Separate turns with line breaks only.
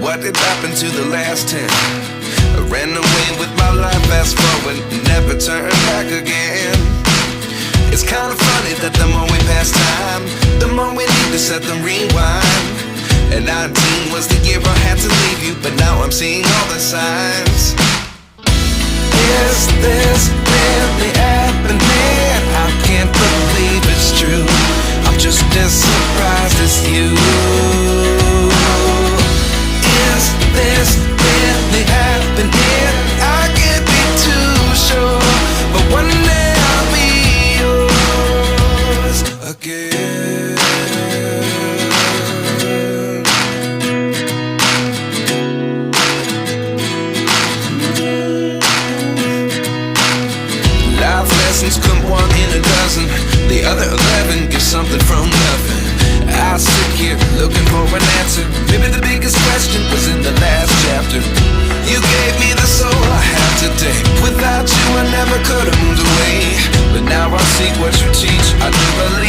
what did happen to the last 10? I ran away with my life, fast forward, never turn back again. It's kinda funny that the more we pass time, the more we need to set them rewind. And 19 was the year I had to leave you, but now I'm seeing all the signs. Is this really happening? I can't believe it's true. I'm just as surprised as you. Is this really happening? I can't be too sure, but one day I'll be yours again. Life lessons come one in a dozen. The other 11 get something from nothing. I sit here looking for an answer. Maybe the biggest question was in the last chapter. You gave me the soul I have today. Without you I never could have moved away. But now I see what you teach. I do believe